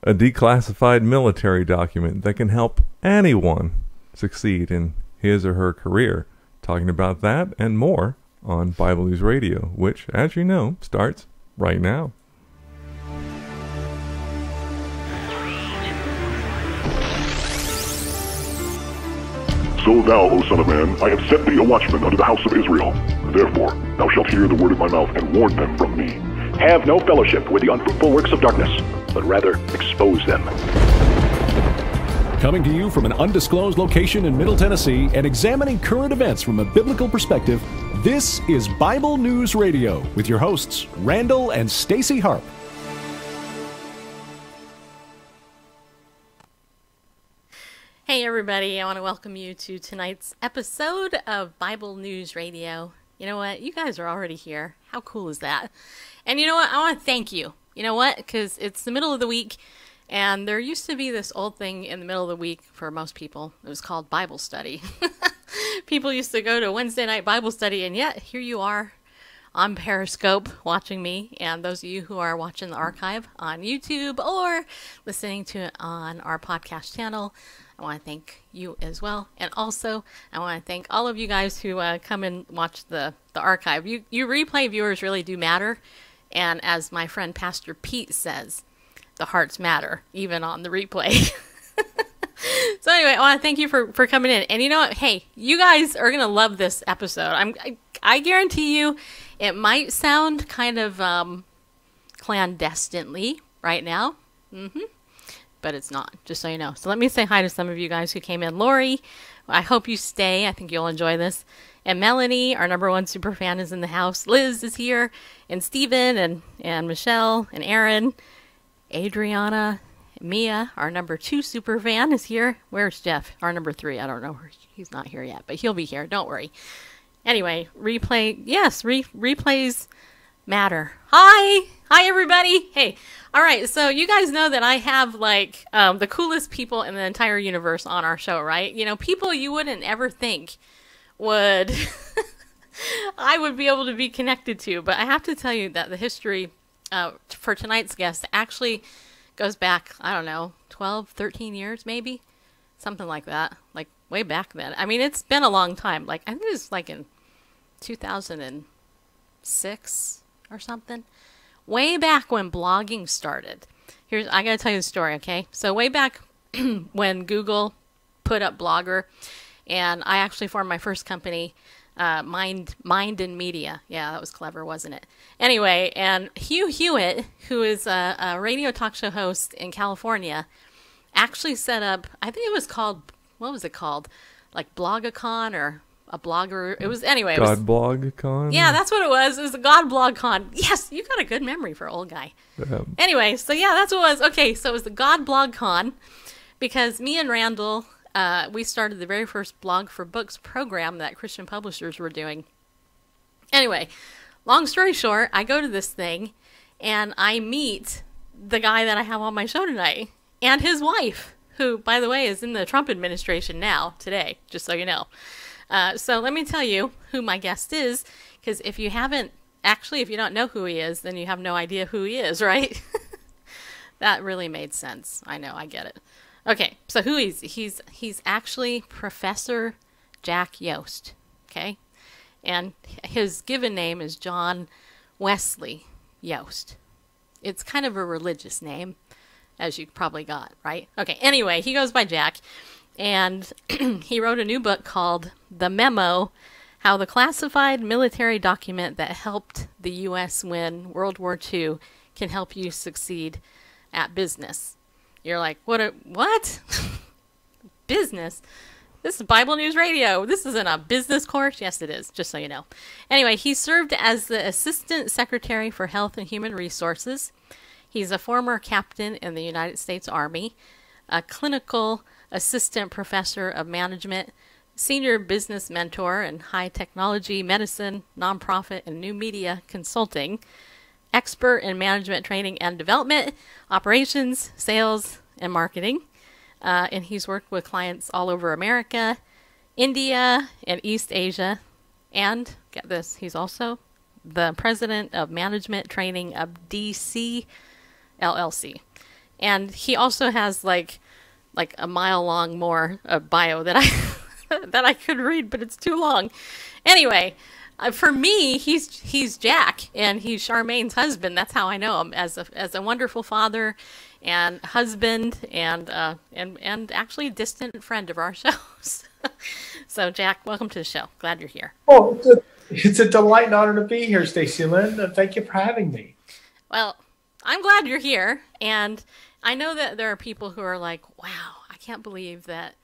a declassified military document that can help anyone succeed in his or her career. Talking about that and more on Bible News Radio, which, as you know, starts right now. So thou, O son of man, I have set thee a watchman unto the house of Israel. Therefore thou shalt hear the word of my mouth, and warn them from me. Have no fellowship with the unfruitful works of darkness, but rather expose them. Coming to you from an undisclosed location in Middle Tennessee and examining current events from a biblical perspective, this is Bible News Radio with your hosts, Randall and Stacy Harp. Hey everybody, I want to welcome you to tonight's episode of Bible News Radio. You know what? You guys are already here. How cool is that? And you know what? I want to thank you. You know what? Because it's the middle of the week, and there used to be this old thing in the middle of the week for most people. It was called Bible study. People used to go to Wednesday night Bible study, and yet here you are on Periscope watching me, and those of you who are watching the archive on YouTube or listening to it on our podcast channel, I want to thank you as well. And also, I want to thank all of you guys who come and watch the archive. You replay viewers really do matter. And as my friend Pastor Pete says, the hearts matter, even on the replay. So anyway, I want to thank you for coming in. And you know what? Hey, you guys are going to love this episode. I guarantee you it might sound kind of clandestinely right now. But it's not, just so you know. So let me say hi to some of you guys who came in. Lori, I hope you stay. I think you'll enjoy this. And Melanie, our #1 super fan, is in the house. Liz is here. And Stephen and Michelle and Aaron. Adriana, Mia, our #2 super fan, is here. Where's Jeff? Our #3. I don't know. He's not here yet, but he'll be here. Don't worry. Anyway, replay. Yes, replays matter. Hi everybody. Hey. All right, so you guys know that I have, like, the coolest people in the entire universe on our show, right? You know, people you wouldn't ever think would I would be able to be connected to. But I have to tell you that the history for tonight's guest actually goes back, I don't know, 12, 13 years maybe? Something like that. Like, way back then. I mean, it's been a long time. Like, I think it was, like, in 2006 or something. Way back when blogging started. I gotta tell you the story, okay? So way back when Google put up Blogger, and I actually formed my first company, Mind and Media. Yeah, that was clever, wasn't it? Anyway, and Hugh Hewitt, who is a radio talk show host in California, actually set up, I think it was called, what was it called? Like Blogacon or a blogger. It was, anyway. GodBlogCon? Yeah, that's what it was. It was a GodBlogCon. Yes, you got a good memory for an old guy. Anyway, so yeah, that's what it was. Okay, so it was the GodBlogCon because me and Randall, we started the very first Blog for Books program that Christian publishers were doing. Anyway, long story short, I go to this thing and I meet the guy that I have on my show tonight and his wife, who, by the way, is in the Trump administration now, today, just so you know. So let me tell you who my guest is, because if you don't know who he is, then you have no idea who he is, right? That really made sense. I know, I get it. Okay, so who he's actually Professor Jack Yoest, okay? And his given name is John Wesley Yoest. It's kind of a religious name, as you probably got, right? Okay, anyway, he goes by Jack. And he wrote a new book called The Memo, How the Classified Military Document That Helped the U.S. Win World War II Can Help You Succeed at Business. You're like, what? Business? This is Bible News Radio. This isn't a business course. Yes, it is, just so you know. Anyway, he served as the Assistant Secretary for Health and Human Resources. He's a former captain in the United States Army, a clinical assistant professor of management, senior business mentor in high technology, medicine, nonprofit, and new media consulting, expert in management training and development, operations, sales, and marketing. And he's worked with clients all over America, India, and East Asia. And, get this, he's also the president of management training of DC LLC. And he also has like a mile long more bio that that I could read, but it's too long. Anyway, for me, he's Jack, and he's Charmaine's husband. That's how I know him, as a wonderful father and husband, and actually a distant friend of our shows. So, Jack, welcome to the show. Glad you're here. Oh, it's a delight and honor to be here, Stacy Lynn. Thank you for having me. Well, I'm glad you're here, and I know that there are people who are like, wow, I can't believe that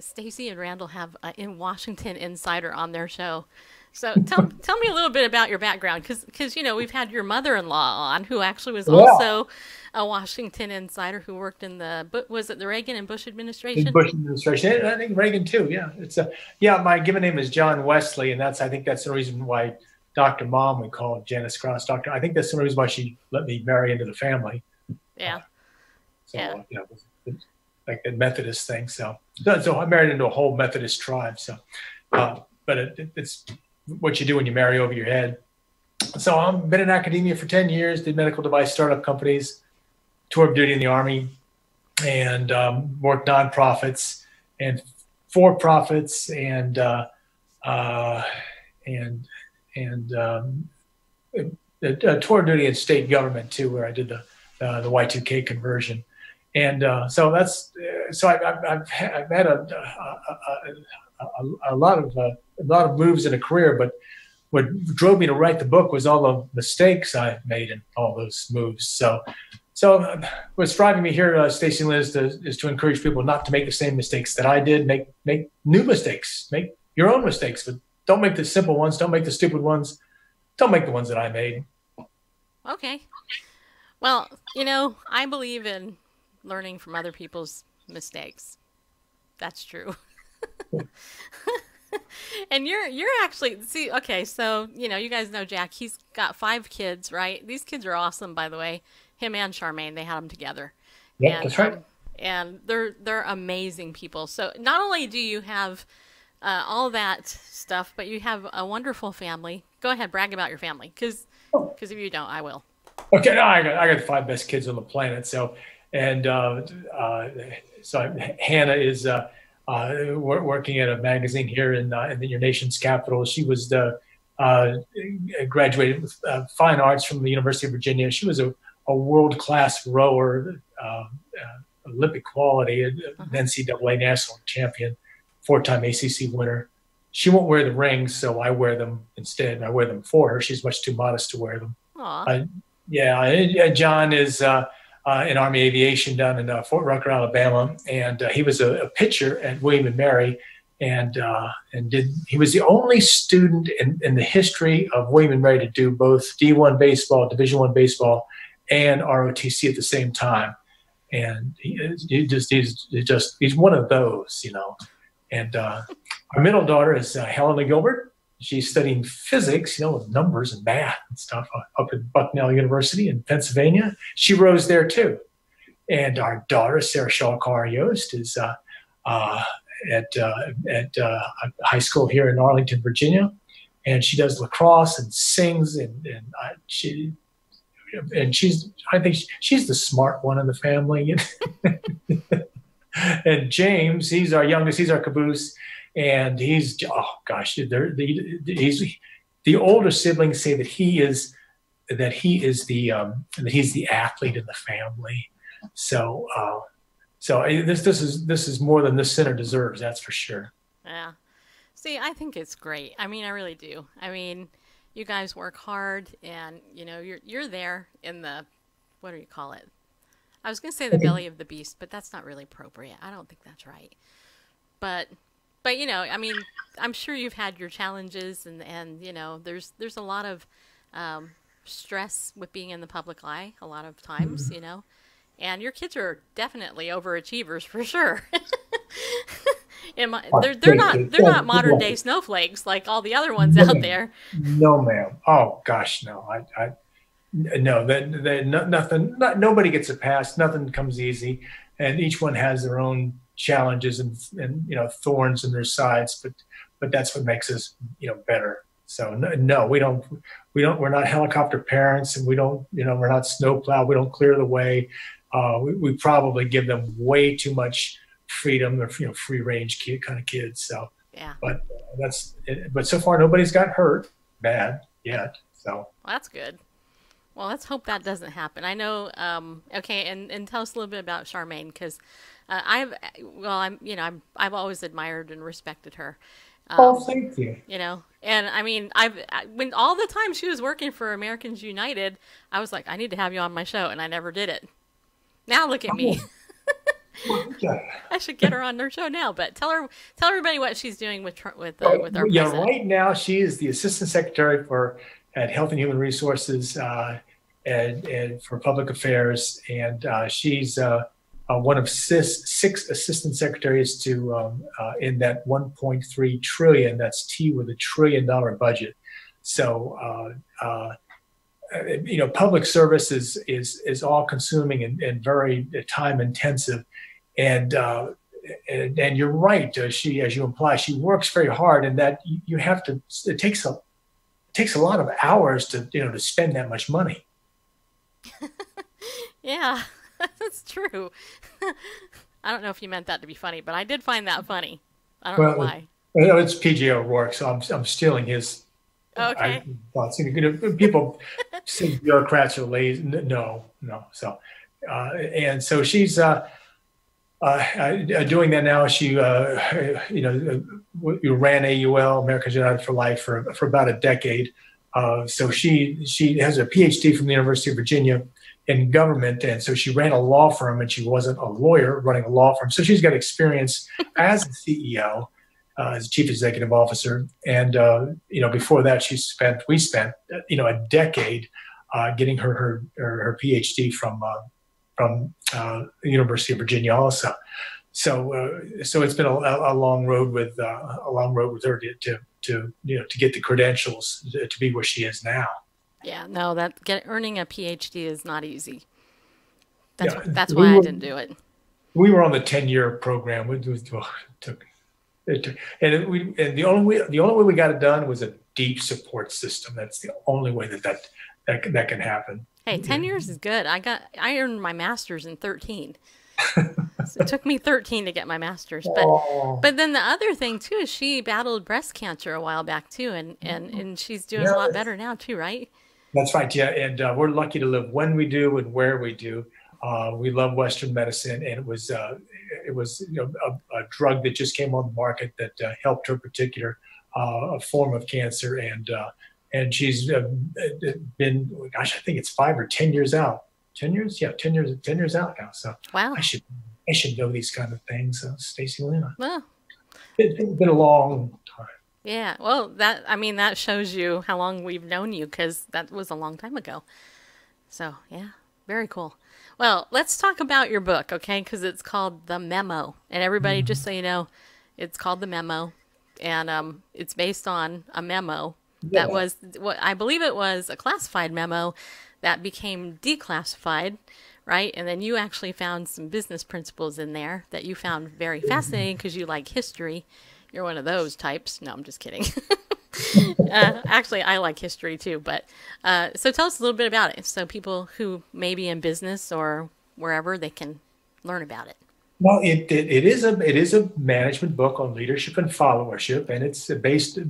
Stacy and Randall have in Washington Insider on their show. So tell me a little bit about your background, because we've had your mother-in-law on, who actually was also a Washington Insider, who worked in was it the Reagan and Bush administration? Bush administration, I think Reagan too. Yeah, my given name is John Wesley, and I think that's the reason why Dr. Mom, we call it Janice Cross Doctor. I think that's the reason why she let me marry into the family. Yeah. Like the Methodist thing. So I married into a whole Methodist tribe. So, but it's what you do when you marry over your head. So I've been in academia for 10 years, did medical device startup companies, toured duty in the Army, and worked nonprofits and for-profits and toured duty in state government too, where I did the Y2K conversion. And so I've had a lot of moves in a career, but what drove me to write the book was all the mistakes I made in all those moves. So what's driving me here, Stacy Lynn, is to encourage people not to make the same mistakes that I did. Make new mistakes, make your own mistakes, but don't make the simple ones. Don't make the stupid ones. Don't make the ones that I made. Okay. Well, I believe in learning from other people's mistakes. That's true. And you're actually, okay, so, you guys know Jack. He's got 5 kids, right? These kids are awesome, by the way. Him and Charmaine, they had them together. Yeah, that's right. And they're amazing people. So not only do you have all that stuff, but you have a wonderful family. Go ahead, brag about your family, because if you don't, I will. Okay, no, I got the 5 best kids on the planet. So Hannah is working at a magazine here in your nation's capital. She was graduated with fine arts from the University of Virginia. She was a world-class rower, Olympic quality, an NCAA national champion, 4-time ACC winner. She won't wear the rings, so I wear them instead. I wear them for her. She's much too modest to wear them. John is in Army Aviation down in Fort Rucker, Alabama, and he was a pitcher at William and Mary, and he was the only student in the history of William and Mary to do both D1 baseball, Division I baseball, and ROTC at the same time. And he's one of those, And our middle daughter is Helena Gilbert. She's studying physics, with numbers and math and stuff up at Bucknell University in Pennsylvania. She rose there too. And our daughter, Sarah Shaw Yoest, is at high school here in Arlington, Virginia. And she does lacrosse and sings, I think she's the smart one in the family. And James, he's our youngest, he's our caboose. And he's the older siblings say that he's the athlete in the family. So this is more than this center deserves. That's for sure. Yeah. See, I think it's great. I mean, I really do. I mean, you guys work hard, and you're there in the, what do you call it? I was going to say the belly of the beast, but that's not really appropriate. I don't think that's right. But I mean, I'm sure you've had your challenges, and there's a lot of stress with being in the public eye a lot of times, and your kids are definitely overachievers for sure. They're not modern day snowflakes like all the other ones out there. No, ma'am. Oh gosh, no. Nothing. Nobody gets a pass. Nothing comes easy, and each one has their own challenges and thorns in their sides, but that's what makes us better. So no, we're not helicopter parents, and we're not snowplow. We don't clear the way. we probably give them way too much freedom. They're free range kind of kids. So yeah, but so far nobody's got hurt bad yet. So well, that's good. Well, let's hope that doesn't happen. I know. Okay, and tell us a little bit about Charmaine, because I've always admired and respected her. Thank you. And I mean, when all the time she was working for Americans United, I was like, I need to have you on my show, and I never did it. Now look at me. I should get her on her show now. But tell everybody what she's doing with our president. Right now she is the assistant secretary at Health and Human Resources and for Public Affairs, and she's one of six assistant secretaries to in that 1.3 trillion. That's T with $1 trillion budget. So public service is all consuming and very time intensive, and you're right. She, as you imply, she works very hard, and that you have to. It takes a lot of hours to spend that much money. Yeah, that's true. I don't know if you meant that to be funny, but I did find that funny. I don't know why. It's P.J. O'Rourke, so I'm stealing his. Okay. People say bureaucrats are lazy. No. So, and so she's doing that now. She, ran AUL, Americans United for Life, for about a decade. So she has a PhD from the University of Virginia in government, and so she ran a law firm, and she wasn't a lawyer running a law firm. So she's got experience as a CEO. As chief executive officer, and before that, we spent a decade getting her PhD from the University of Virginia also. So it's been a long road with her to get the credentials to be where she is now. Yeah, no, earning a PhD is not easy. That's why I didn't do it. We were on the 10-year program. The only way we got it done was a deep support system. That's the only way that can happen. Hey, 10 years is good. I earned my master's in 13. So it took me 13 to get my master's. But then the other thing too is she battled breast cancer a while back too, and she's doing a lot better now too, right? That's right. Yeah, and we're lucky to live when we do and where we do. We love Western medicine, and it was a drug that just came on the market that helped her particular form of cancer, and she's been, I think it's 5 or 10 years out. 10 years, yeah, 10 years out now. So wow, I should know these kind of things, Stacy Lynn. Well, it's been a long time. Yeah, well, that shows you how long we've known you, because that was a long time ago. So yeah, very cool. Well, let's talk about your book, okay? Because it's called The Memo. And everybody, just so you know, it's called The Memo. And it's based on a memo that was, I believe it was a classified memo that became declassified, right? And then you actually found some business principles in there that you found very fascinating because you like history. You're one of those types. No, I'm just kidding. Actually, I like history too, but so tell us a little bit about it, so people who may be in business or wherever, they can learn about it. Well, it is a management book on leadership and followership, and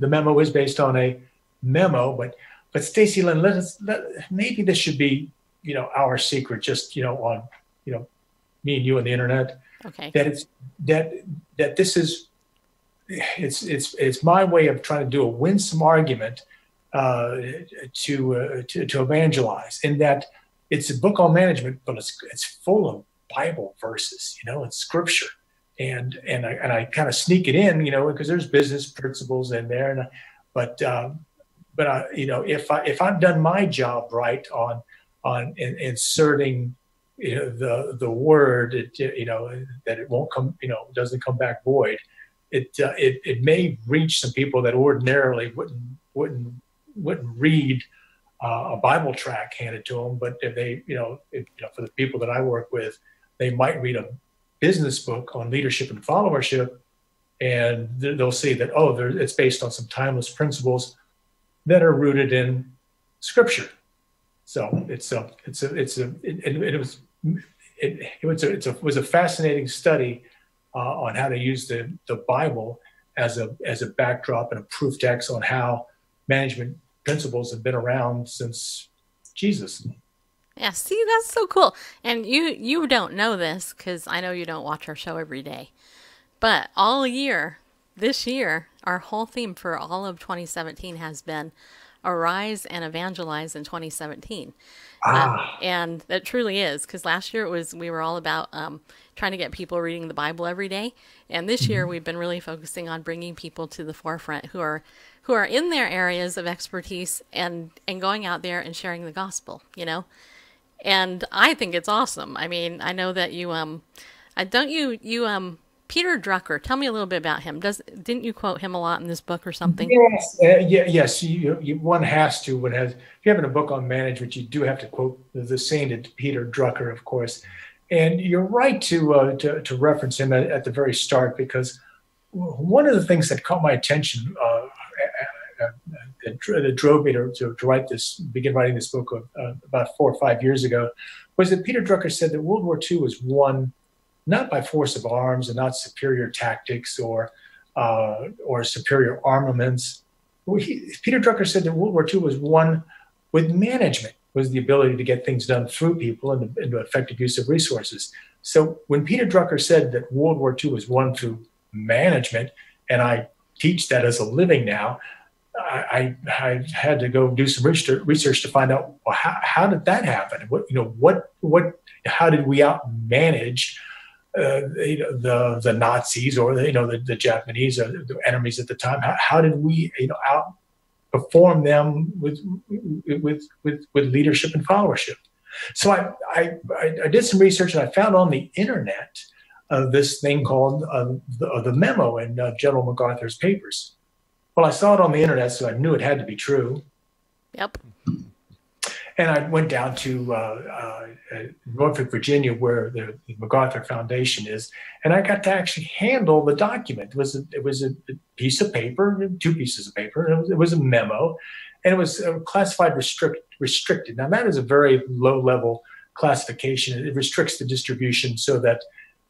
the memo is based on a memo. But Stacy Lynn, maybe this should be our secret, just on me and you and the internet. Okay. That this is. It's my way of trying to do a winsome argument to evangelize, in that it's a book on management, but it's full of Bible verses, and scripture, and I kind of sneak it in, because there's business principles in there, but if I've done my job right on inserting the word, that it won't come, doesn't come back void. It may reach some people that ordinarily wouldn't read a Bible tract handed to them, but if they, for the people that I work with, they might read a business book on leadership and followership, and they'll see that it's based on some timeless principles that are rooted in Scripture. So it was it was a fascinating study on how to use the Bible as a backdrop and a proof text on how management principles have been around since Jesus. Yeah, see, that's so cool. And you don't know this because I know you don't watch our show every day. But all year, this year, our whole theme for all of 2017 has been Arise and Evangelize in 2017. And that truly is, because last year we were all about trying to get people reading the Bible every day. And this year we've been really focusing on bringing people to the forefront who are in their areas of expertise and going out there and sharing the gospel, you know. And I think it's awesome. I mean, I know that Peter Drucker, tell me a little bit about him. Didn't you quote him a lot in this book or something? Yes, yes. One has to. If you're having a book on management, you do have to quote the saint Peter Drucker, of course. And you're right to reference him at the very start, because one of the things that caught my attention that drove me to begin writing this book about 4 or 5 years ago was that Peter Drucker said that World War II was won not by force of arms and not superior tactics or superior armaments. Peter Drucker said that World War II was won with management, was the ability to get things done through people and the effective use of resources. So when Peter Drucker said that World War II was won through management, and I teach that as a living now, I had to go do some research to find out, well, how did that happen? How did we outmanage the Nazis or the Japanese, the enemies at the time? How did we outperform them with leadership and followership? So I did some research, and I found on the internet this thing called the memo in General MacArthur's papers. Well, I saw it on the internet, so I knew it had to be true. Yep. And I went down to Norfolk, Virginia, where the MacArthur Foundation is, and I got to actually handle the document. It was a piece of paper, 2 pieces of paper. It was a memo, and it was classified restricted. Now, that is a very low-level classification. It restricts the distribution so that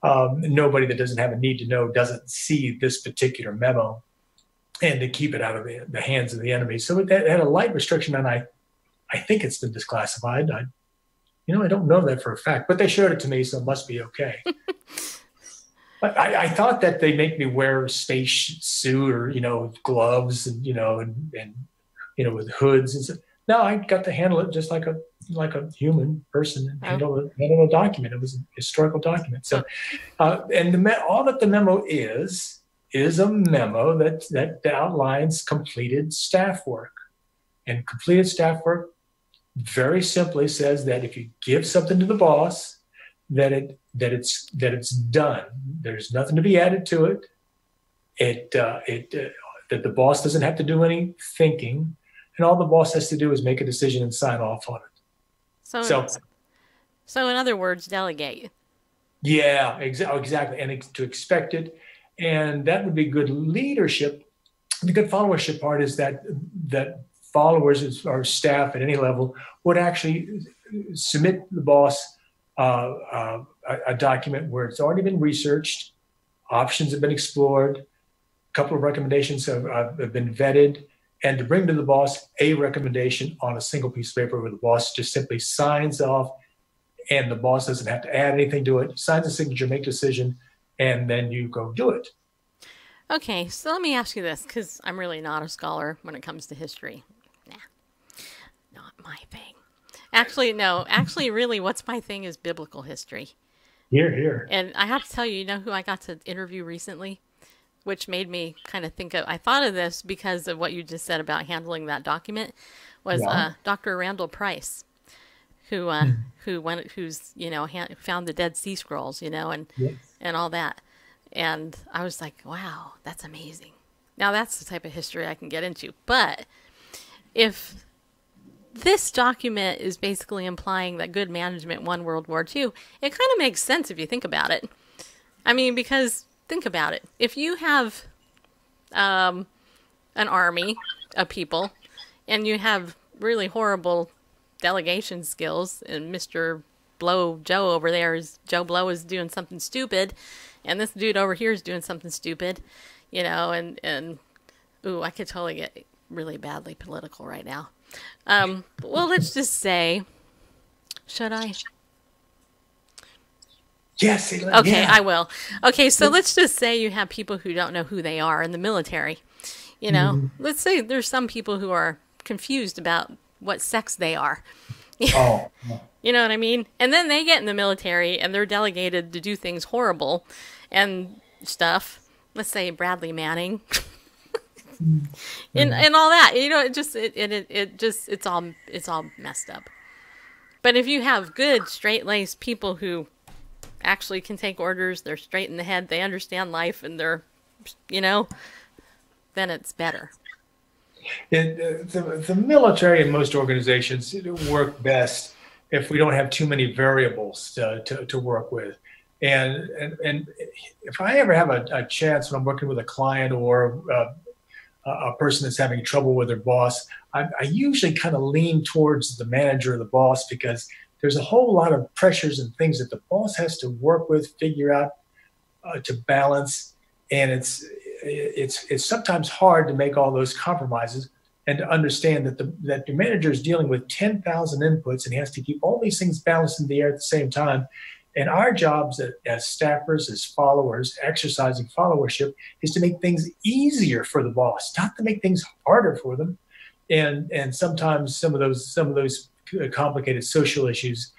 nobody that doesn't have a need to know doesn't see this particular memo, and to keep it out of the hands of the enemy. So it had a light restriction, and I think it's been disclassified. I don't know that for a fact, but they showed it to me, so it must be okay. But I thought that they make me wear a space suit or gloves and with hoods and stuff. No, I got to handle it just like a human person and handle a document. It was a historical document. So, and all that the memo is a memo that outlines completed staff work. And completed staff work very simply says that if you give something to the boss, that it's done. There's nothing to be added to it. That the boss doesn't have to do any thinking, and all the boss has to do is make a decision and sign off on it. So in other words, delegate. Yeah, exactly, and to expect it, and that would be good leadership. The good followership part is that followers or staff at any level would actually submit to the boss a document where it's already been researched, options have been explored, a couple of recommendations have been vetted, and to bring to the boss a recommendation on a single piece of paper where the boss just simply signs off, and the boss doesn't have to add anything to it, signs a signature, make a decision, and then you go do it. Okay, so let me ask you this, because I'm really not a scholar when it comes to history. Not my thing. Actually, really, what's my thing is biblical history. Here. And I have to tell you, who I got to interview recently, which made me kind of think of, I thought of this because of what you just said about handling that document, was Dr. Randall Price, who's found the Dead Sea Scrolls, and all that. And I was like, wow, that's amazing. Now that's the type of history I can get into. But if this document is basically implying that good management won World War II, it kind of makes sense if you think about it. I mean, because think about it. If you have an army of people and you have really horrible delegation skills and Mr. Joe over there is Joe Blow is doing something stupid, and this dude over here is doing something stupid, and ooh, I could totally get really badly political right now. Well, let's just say, should I? Yes. Okay, yeah. I will. Okay, so let's just say you have people who don't know who they are in the military. Let's say there's some people who are confused about what sex they are. Oh. You know what I mean? And then they get in the military and they're delegated to do things horrible and stuff. Let's say Bradley Manning. and all that. It's all messed up. But if you have good straight-laced people who actually can take orders, they're straight in the head, they understand life, and they're, then it's better. The military and most organizations work best if we don't have too many variables to work with. And if I ever have a chance when I'm working with a client or a person that's having trouble with their boss, I usually kind of lean towards the manager or the boss, because there's a whole lot of pressures and things that the boss has to work with, figure out, to balance. And it's sometimes hard to make all those compromises and to understand that the manager is dealing with 10,000 inputs and he has to keep all these things balanced in the air at the same time. And our jobs as staffers, as followers, exercising followership, is to make things easier for the boss, not to make things harder for them. And sometimes some of those complicated social issues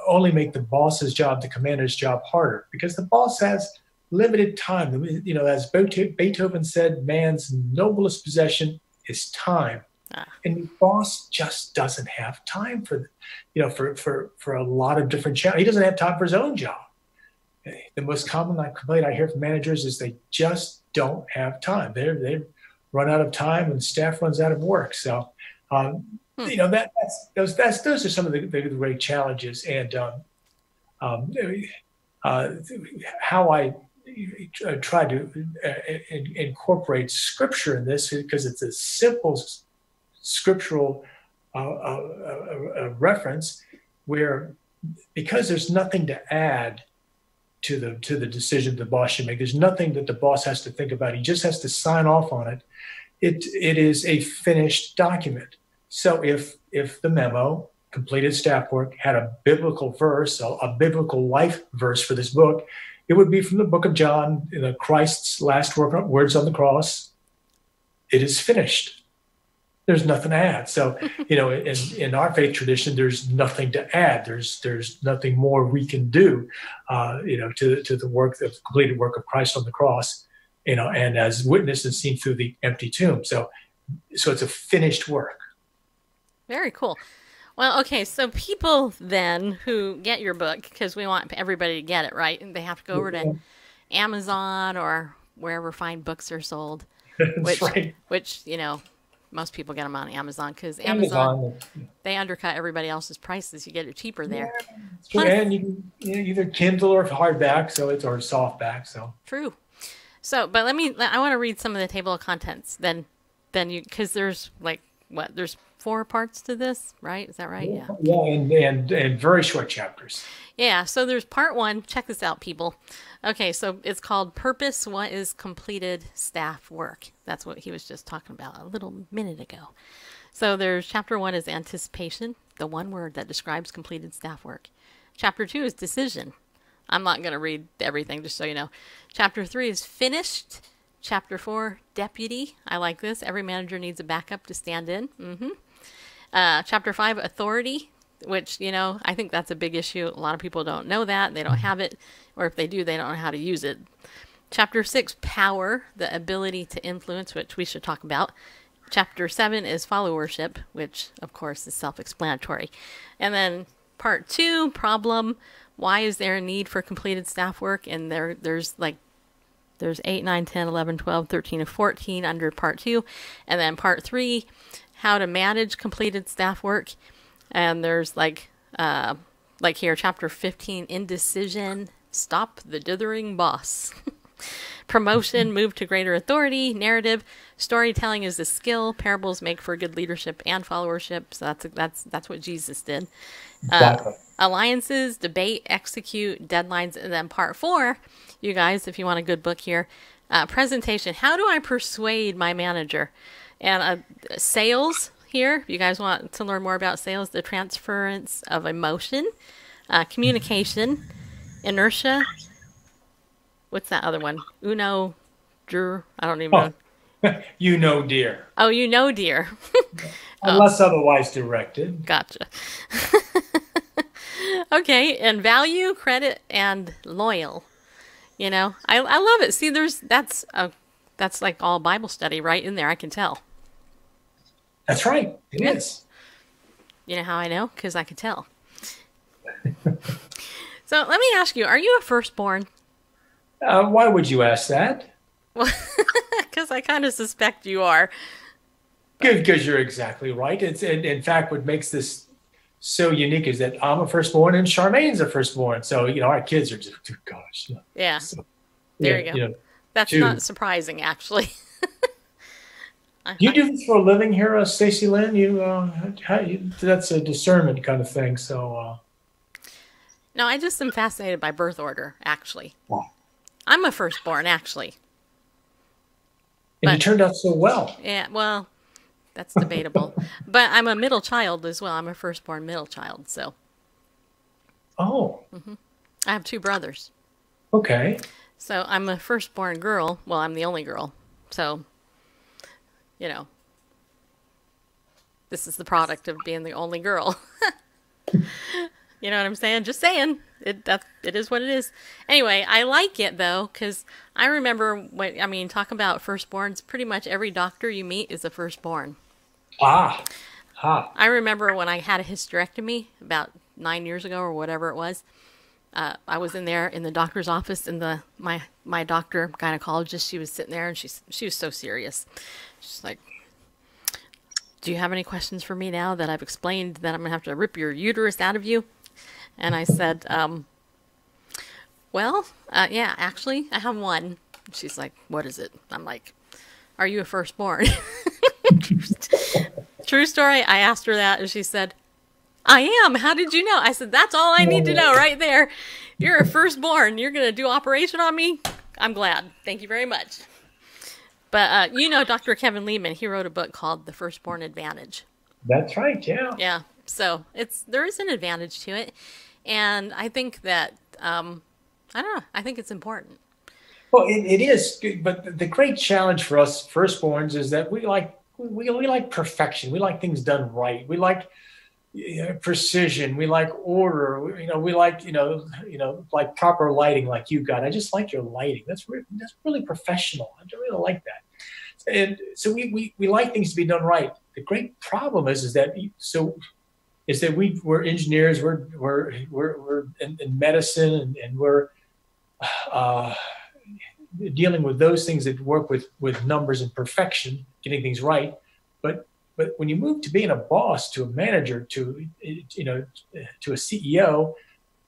only make the boss's job, the commander's job, harder, because the boss has limited time. As Beethoven said, man's noblest possession is time. And the boss just doesn't have time for a lot of different challenges. He doesn't have time for his own job. The most common complaint I hear from managers is they just don't have time. They run out of time, and staff runs out of work. So, those are some of the great challenges. And how I try to incorporate scripture in this, because it's a simple scriptural reference, where, because there's nothing to add to the decision the boss should make, there's nothing that the boss has to think about, he just has to sign off on it. It is a finished document. So if the memo, completed staff work, had a biblical verse, a biblical life verse for this book, it would be from the book of John, Christ's last words on the cross: "It is finished." There's nothing to add. So, in our faith tradition, there's nothing to add. There's nothing more we can do, to the work, the completed work of Christ on the cross, and as witnessed and seen through the empty tomb. So it's a finished work. Very cool. Well, okay, so people then who get your book, because we want everybody to get it, right? And they have to go over to Amazon or wherever fine books are sold. That's right. Which, most people get them on Amazon, because Amazon, they undercut everybody else's prices. You get it cheaper there. Yeah, and you can either Kindle or hardback, or softback. So true. So, but I want to read some of the table of contents. Then because there's there's 4 parts to this, right? Is that right? Yeah. Yeah, and very short chapters. Yeah. So there's part 1. Check this out, people. Okay, so it's called Purpose: What is Completed Staff Work? That's what he was just talking about a little minute ago. So there's chapter 1 is Anticipation, the one word that describes completed staff work. Chapter 2 is Decision. I'm not going to read everything, just so you know. Chapter 3 is Finished. Chapter 4, Deputy. I like this. Every manager needs a backup to stand in. Chapter 5, Authority, which, I think that's a big issue. A lot of people don't know that. They don't have it. Or if they do, they don't know how to use it. Chapter 6, Power, the ability to influence, which we should talk about. Chapter 7 is Followership, which, of course, is self-explanatory. And then part 2, Problem. Why is there a need for completed staff work? And there's 8, 9, 10, 11, 12, 13, and 14 under part 2. And then part 3, how to manage completed staff work. And there's here, chapter 15, Indecision, Stop the Dithering Boss. Promotion, move to greater authority. Narrative, storytelling is a skill. Parables make for good leadership and followership. So that's what Jesus did. Exactly. Alliances, debate, execute, deadlines, and then part 4, you guys, if you want a good book here, presentation. How do I persuade my manager? And sales here, you guys want to learn more about sales, the transference of emotion, communication, inertia. What's that other one? Uno, Drew, I don't even know. You know, dear. Oh, you know, dear. Unless otherwise directed. Gotcha. Okay, and value, credit, and loyal. You know, I love it. See, that's like all Bible study right in there. I can tell. That's right. It is. You know how I know? Because I could tell. So let me ask you: are you a firstborn? Why would you ask that? Well, because I kind of suspect you are. Because you're exactly right. It's in fact what makes this so unique is that I'm a firstborn and Charmaine's a firstborn. So our kids are just gosh. Yeah. So, there you go. That's not surprising, actually. You do this for a living here, Stacy Lynn. That's a discernment kind of thing. So. No, I just am fascinated by birth order. Actually, wow. I'm a firstborn, actually. And you turned out so well. Yeah, well, that's debatable. But I'm a middle child as well. I'm a firstborn middle child, so. Oh. Mm-hmm. I have 2 brothers. Okay. So I'm a firstborn girl. Well, I'm the only girl. So, this is the product of being the only girl. You know what I'm saying? Just saying. It is what it is. Anyway, I like it, though, because I remember, talk about firstborns, pretty much every doctor you meet is a firstborn. I remember when I had a hysterectomy about 9 years ago or whatever it was. I was in there in the doctor's office, and my doctor, gynecologist, she was sitting there, and she was so serious. She's like, do you have any questions for me now that I've explained that I'm going to have to rip your uterus out of you? And I said, yeah, actually, I have one. She's like, what is it? I'm like, are you a firstborn? True story. I asked her that, and she said, I am. How did you know? I said, that's all I need to know right there. You're a firstborn. You're going to do operation on me? I'm glad. Thank you very much. But, Dr. Kevin Leman, he wrote a book called The Firstborn Advantage. That's right, yeah. Yeah. So there is an advantage to it. And I think that, I don't know, I think it's important. Well, it is. But the great challenge for us firstborns is that we like perfection. We like things done right. We like precision. We like order. We like, like proper lighting like you got. I just like your lighting. That's really professional. I really like that. And so we like things to be done right. The great problem is that we're engineers, we're in medicine, and we're dealing with those things that work with numbers and perfection, getting things right. But when you move to being a boss, to a manager, to a CEO,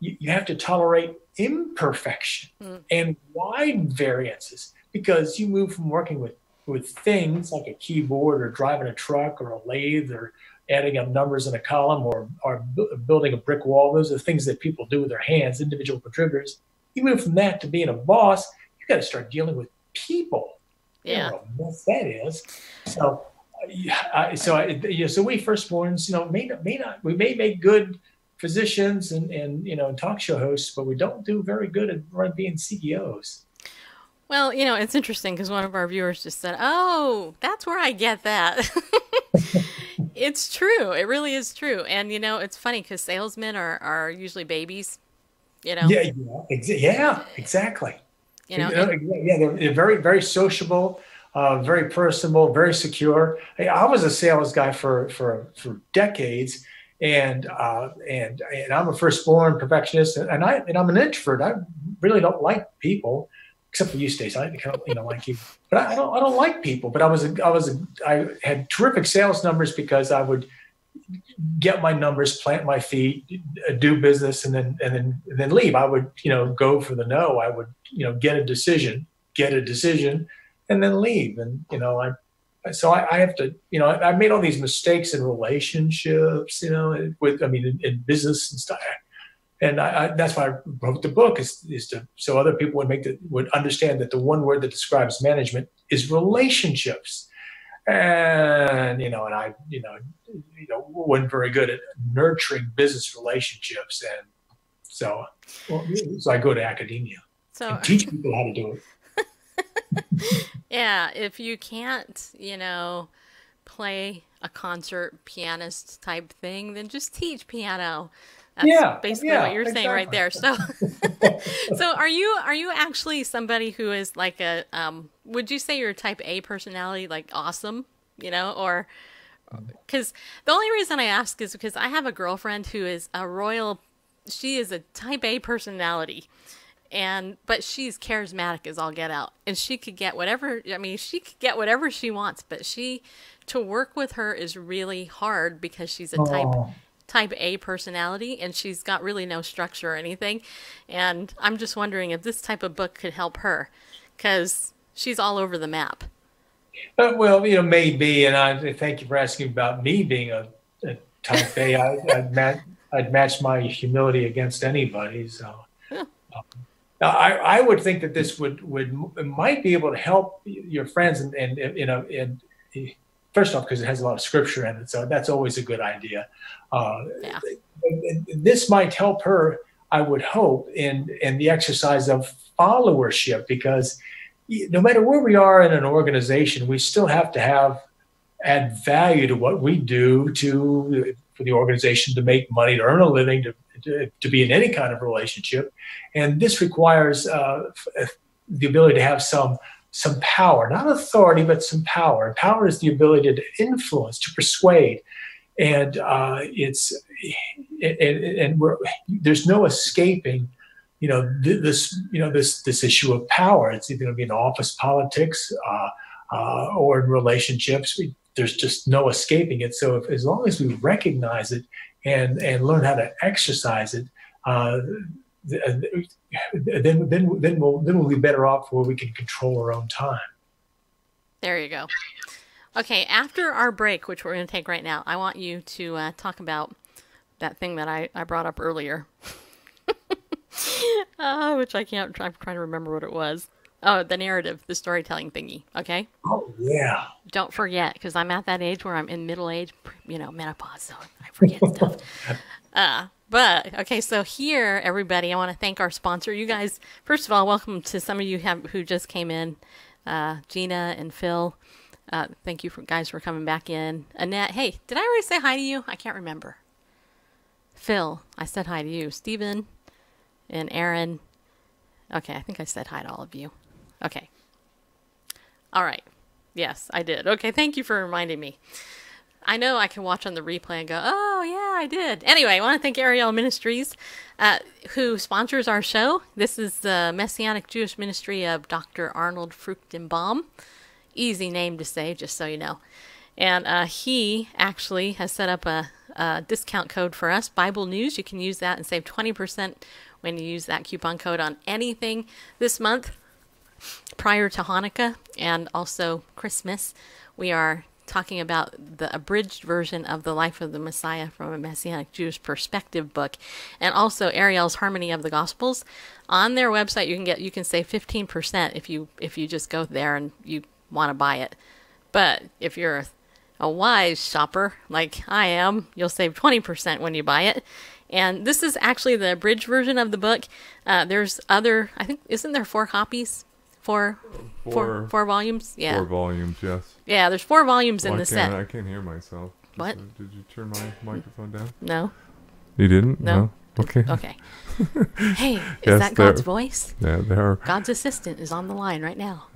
you have to tolerate imperfection and wide variances, because you move from working with things like a keyboard or driving a truck or a lathe or adding up numbers in a column or building a brick wall. Those are the things that people do with their hands, individual contributors. You move from that to being a boss, you got to start dealing with people. Yeah. What a mess that is. So we firstborns, we may make good physicians and talk show hosts, but we don't do very good at being CEOs. Well, it's interesting because one of our viewers just said, oh, that's where I get that. It's true. It really is true. And, it's funny because salesmen are usually babies, Yeah, exactly. They're very, very sociable, very personable, very secure. I was a sales guy for decades, and I'm a firstborn perfectionist, and I'm an introvert. I really don't like people. Except for you, Stacey, I like you, but I don't like people. But I had terrific sales numbers because I would get my numbers, plant my feet, do business, and then leave. I would go for the no. I would get a decision, get a decision, and then leave. And, I have to, I made all these mistakes in relationships, in business and stuff. And that's why I wrote the book is to, so other people would understand that the one word that describes management is relationships. And, I wasn't very good at nurturing business relationships. And so I go to academia and teach people how to do it. Yeah, if you can't, play a concert pianist type thing, then just teach piano. That's basically what you're saying right there. So, so are you actually somebody who is like a, would you say you're a type A personality, like awesome, or, because the only reason I ask is because I have a girlfriend who is she is a type A personality. But she's charismatic as all get out, and she could get whatever. She could get whatever she wants, but to work with her is really hard because she's a type A personality, and she's got really no structure or anything. And I'm just wondering if this type of book could help her, because she's all over the map. Well, maybe, and I thank you for asking about me being a type A. I'd match my humility against anybody. So. I would think that this might be able to help your friends, and first off, because it has a lot of scripture in it, so that's always a good idea. This might help her, I would hope, in the exercise of followership, because no matter where we are in an organization, we still have to add value to what we do for the organization, to make money, to earn a living, to be in any kind of relationship. And this requires the ability to have some power, not authority, but some power. And power is the ability to influence, to persuade. And there's no escaping, this issue of power. It's either going to be in office politics or in relationships. There's just no escaping it. So as long as we recognize it and learn how to exercise it, then we'll be better off where we can control our own time. There you go. Okay, after our break, which we're going to take right now, I want you to talk about that thing that I brought up earlier, which I'm trying to remember what it was. Oh, the narrative, the storytelling thingy, okay? Oh, yeah. Don't forget, because I'm at that age where I'm in middle age, menopause, so I forget stuff. But, okay, so here, everybody, I want to thank our sponsor. You guys, first of all, welcome to some of you who just came in, Gina and Phil. Thank you guys for coming back in. Annette, hey, did I already say hi to you? I can't remember. Phil, I said hi to you. Stephen and Aaron. Okay, I think I said hi to all of you. Okay. All right. Yes, I did. Okay, thank you for reminding me. I know I can watch on the replay and go, oh, yeah, I did. Anyway, I want to thank Ariel Ministries, who sponsors our show. This is the Messianic Jewish Ministry of Dr. Arnold Fruchtenbaum. Easy name to say, just so you know. And he actually has set up a discount code for us, Bible News. You can use that and save 20% when you use that coupon code on anything this month prior to Hanukkah and also Christmas. We are talking about the abridged version of The Life of the Messiah from a Messianic Jewish Perspective book, and also Ariel's Harmony of the Gospels. On their website, you can save 15% if you just go there and you want to buy it. But if you're a wise shopper like I am, you'll save 20% when you buy it. And this is actually the abridged version of the book. There's other, I think, isn't there 4 copies? Four volumes? Yeah. 4 volumes, yes. Yeah, there's 4 volumes in the set. I can't hear myself. What? Did you turn my microphone down? No. You didn't? No. Okay. Okay. Hey, is that God's voice? Yeah, there are. God's assistant is on the line right now.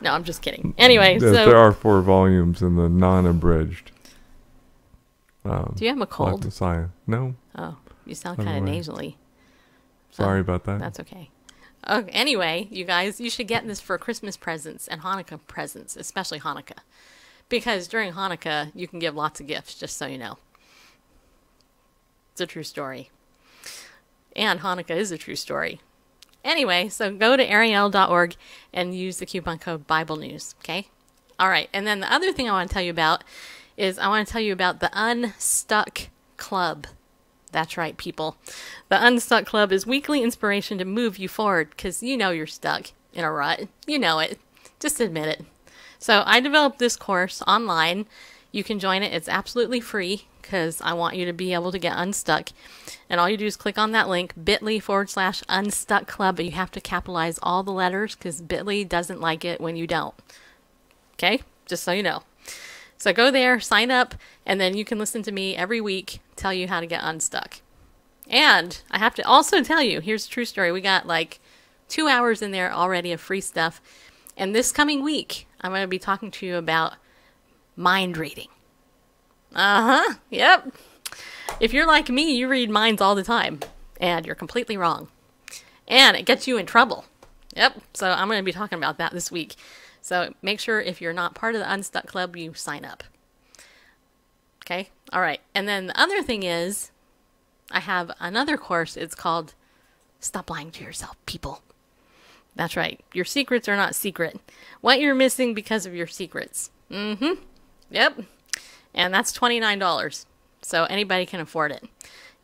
No, I'm just kidding. Anyway, so there are 4 volumes in the non-abridged. Do you have a cold? Messiah. No. Oh, you sound kind of nasally. Sorry about that. That's okay. Okay. Anyway, you guys, you should get this for Christmas presents and Hanukkah presents, especially Hanukkah, because during Hanukkah you can give lots of gifts. Just so you know, it's a true story, and Hanukkah is a true story. Anyway, so go to ariel.org and use the coupon code Bible News, okay? All right, and then the other thing I want to tell you about is I want to tell you about the Unstuck Club. That's right, people. The Unstuck Club is weekly inspiration to move you forward because you know you're stuck in a rut. You know it. Just admit it. So I developed this course online. You can join it. It's absolutely free because I want you to be able to get unstuck. And all you do is click on that link, bit.ly/unstuck club, but you have to capitalize all the letters because bit.ly doesn't like it when you don't. Okay? Just so you know. So go there, sign up, and then you can listen to me every week tell you how to get unstuck. And I have to also tell you, here's a true story. We got like 2 hours in there already of free stuff. And this coming week, I'm going to be talking to you about mind reading. Yep. If you're like me, you read minds all the time, and you're completely wrong. And it gets you in trouble. Yep. So I'm going to be talking about that this week. So make sure if you're not part of the Unstuck Club, you sign up. Okay? All right. And then the other thing is, I have another course. It's called Stop Lying to Yourself, People. That's right. Your secrets are not secret. What you're missing because of your secrets. Yep. And that's $29. So anybody can afford it.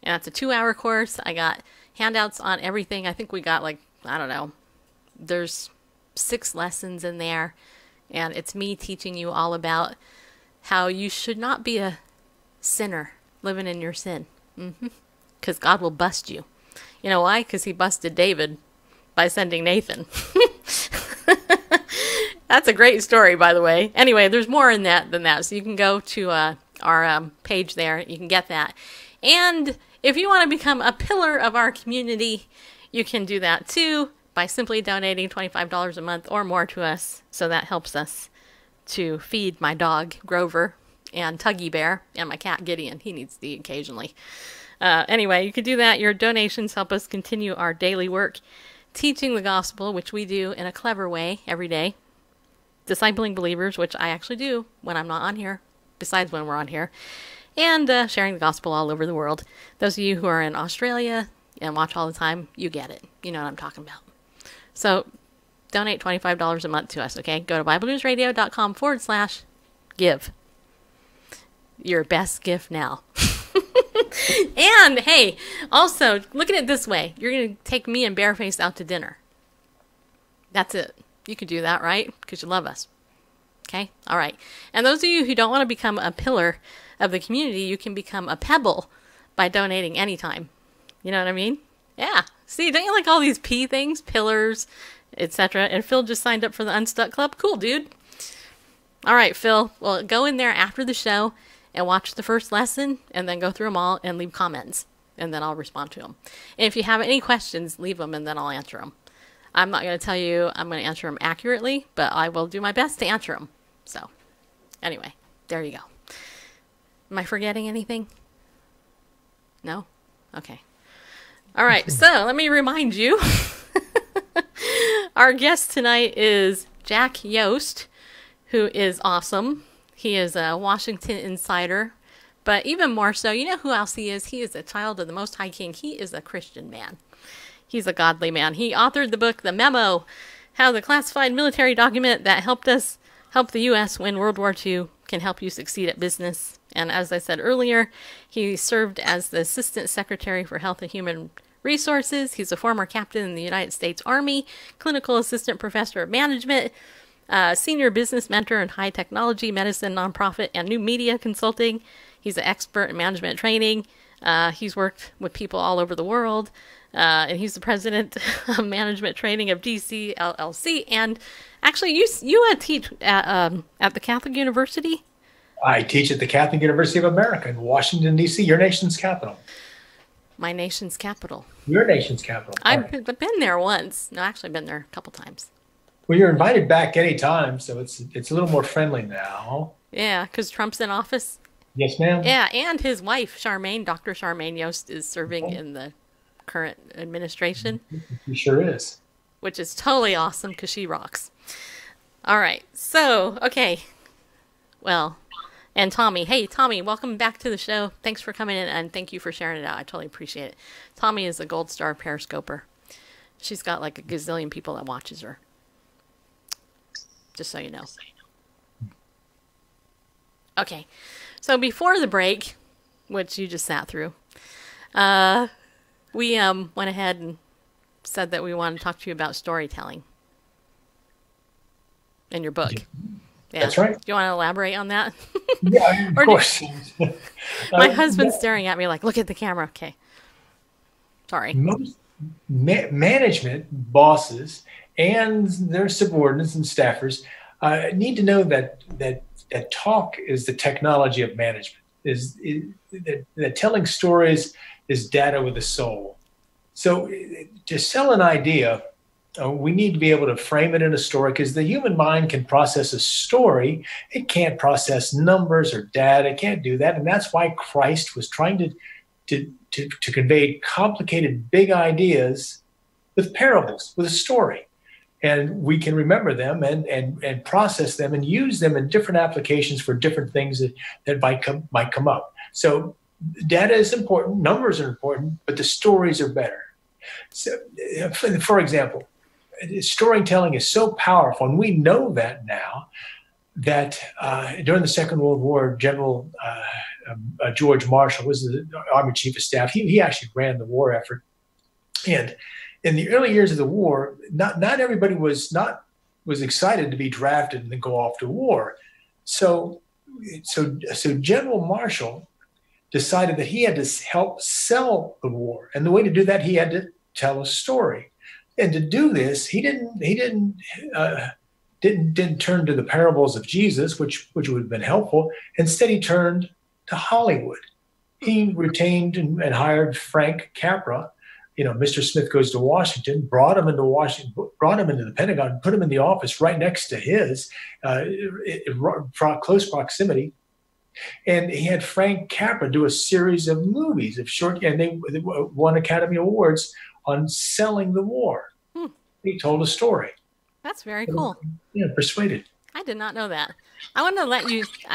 And that's a 2-hour course. I got handouts on everything. I think we got like, I don't know, there's 6 lessons in there. And it's me teaching you all about how you should not be a sinner living in your sin. Because God will bust you. You know why? Because he busted David by sending Nathan. That's a great story, by the way. Anyway, there's more in that than that. So you can go to our page there. You can get that. And if you want to become a pillar of our community, you can do that too by simply donating $25 a month or more to us. So that helps us to feed my dog, Grover, and Tuggy Bear, and my cat, Gideon. He needs to eat occasionally. Anyway, you can do that. Your donations help us continue our daily work, teaching the gospel, which we do in a clever way every day. Discipling believers, which I actually do when I'm not on here, besides when we're on here. And sharing the gospel all over the world. Those of you who are in Australia and watch all the time, you get it. You know what I'm talking about. So donate $25 a month to us, okay? Go to BibleNewsRadio.com/give. Your best gift now. And, hey, also, look at it this way. You're going to take me and Bareface out to dinner. That's it. You can do that, right? Because you love us. Okay? All right. And those of you who don't want to become a pillar of the community, you can become a pebble by donating anytime. You know what I mean? Yeah. See, don't you like all these P things? Pillars, etc. And Phil just signed up for the Unstuck Club. Cool, dude. All right, Phil. Well, go in there after the show and watch the first lesson, and then go through them all and leave comments, and then I'll respond to them. And if you have any questions, leave them, and then I'll answer them. I'm not going to tell you I'm going to answer them accurately, but I will do my best to answer them. So, anyway, there you go. Am I forgetting anything? No? Okay. All right, so let me remind you. Our guest tonight is Jack Yoest, who is awesome. He is a Washington insider, but even more so, you know who else he is? He is a child of the Most High King. He is a Christian man. He's a godly man. He authored the book, The Memo, how the classified military document that helped the U.S. win World War II can help you succeed at business. And as I said earlier, he served as the Assistant Secretary for Health and Human Resources. He's a former captain in the United States Army, clinical assistant professor of management, senior business mentor in high technology, medicine, nonprofit, and new media consulting. He's an expert in management training. He's worked with people all over the world. And he's the president of management training of DC LLC. And actually, you teach at the Catholic University? I teach at the Catholic University of America in Washington, D.C., your nation's capital. My nation's capital. Your nation's capital. I've been there once. No, actually, I've been there a couple times. Well, you're invited back anytime, so it's a little more friendly now. Yeah, because Trump's in office. Yes, ma'am. Yeah, and his wife, Charmaine, Dr. Charmaine Yoest, is serving in the current administration. She sure is. Which is totally awesome because she rocks. All right, so, okay. Well, and Tommy. Hey, Tommy, welcome back to the show. Thanks for coming in, and thank you for sharing it out. I totally appreciate it. Tommy is a gold star periscoper. She's got like a gazillion people that watches her. Just so you know. Okay. So before the break, which you just sat through, we went ahead and said that we wanted to talk to you about storytelling in your book. Yeah. That's right. Do you want to elaborate on that? Yeah, of course. My husband's staring at me like, look at the camera. Okay. Sorry. Most management, bosses, and their subordinates and staffers need to know that talk is the technology of management. That telling stories is data with a soul. So to sell an idea, we need to be able to frame it in a story, because the human mind can process a story. It can't process numbers or data. It can't do that. And that's why Christ was trying to convey complicated, big ideas with parables, with a story. And we can remember them and process them and use them in different applications for different things that might come up. So data is important, numbers are important, but the stories are better. So, for example, storytelling is so powerful, and we know that now, that during the Second World War, General George Marshall was the Army Chief of Staff. He actually ran the war effort. And in the early years of the war, not everybody was excited to be drafted and then go off to war. So General Marshall decided that he had to help sell the war, and the way to do that, he had to tell a story. And to do this, he didn't turn to the parables of Jesus, which would have been helpful. Instead, he turned to Hollywood. He retained and hired Frank Capra. Mr. Smith Goes to Washington, brought him into the Pentagon, put him in the office right next to his, close proximity. And he had Frank Capra do a series of movies of short, and they won Academy Awards on selling the war. He told a story. That's very cool. Yeah, persuaded. I did not know that. I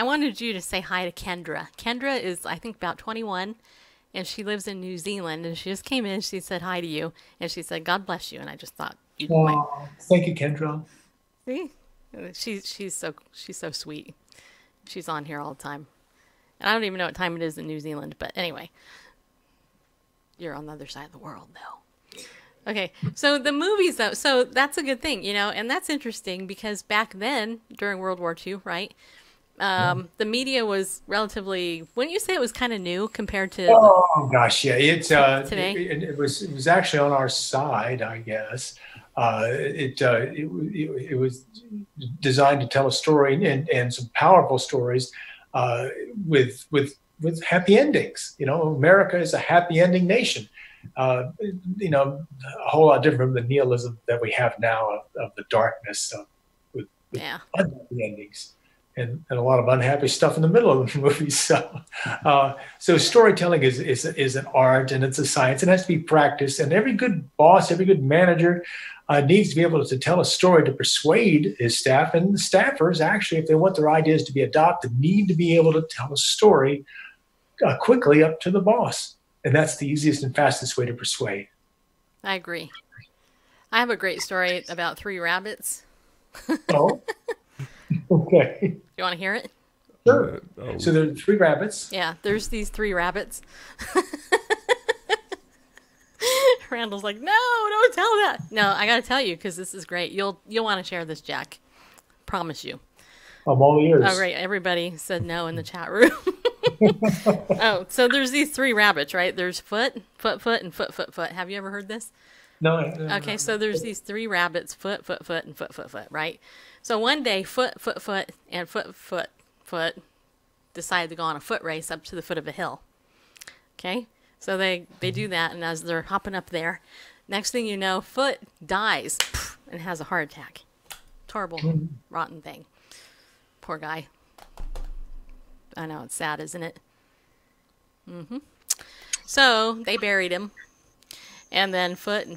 wanted you to say hi to Kendra. Kendra is, I think, about 21, and she lives in New Zealand. And she just came in. She said hi to you, and she said, "God bless you." And I just thought, thank you, Kendra. See, she's so sweet. She's on here all the time, and I don't even know what time it is in New Zealand. But anyway, you're on the other side of the world, though. Okay, so the movies, though, so that's a good thing, and that's interesting because back then, during World War II, right, the media was relatively, wouldn't you say it was kind of new compared to... Oh, gosh, yeah. Today? It was actually on our side, I guess. It was designed to tell a story and some powerful stories with happy endings. America is a happy ending nation. A whole lot different from the nihilism that we have now of the darkness with unhappy endings and a lot of unhappy stuff in the middle of the movies. So storytelling is an art, and it's a science, and it has to be practiced. And every good boss, every good manager needs to be able to tell a story to persuade his staff. And the staffers, actually, if they want their ideas to be adopted, need to be able to tell a story quickly up to the boss. And that's the easiest and fastest way to persuade. I agree. I have a great story about 3 rabbits. Oh, okay. You want to hear it? Sure. So there are 3 rabbits. Yeah, there's these 3 rabbits. Randall's like, no, don't tell that. No, I got to tell you because this is great. You'll want to share this, Jack. Promise you. I'm all ears. Oh, great. Everybody said no in the chat room. Oh, so there's these 3 rabbits, right? There's Foot, and Foot. Have you ever heard this? No. Okay, so there's these 3 rabbits, Foot, and Foot, right? So one day, Foot, and Foot decide to go on a foot race up to the foot of a hill. Okay? So they do that, and as they're hopping up there, next thing you know, Foot dies and has a heart attack. Horrible, rotten thing. Poor guy. I know, it's sad, isn't it? So they buried him, and then Foot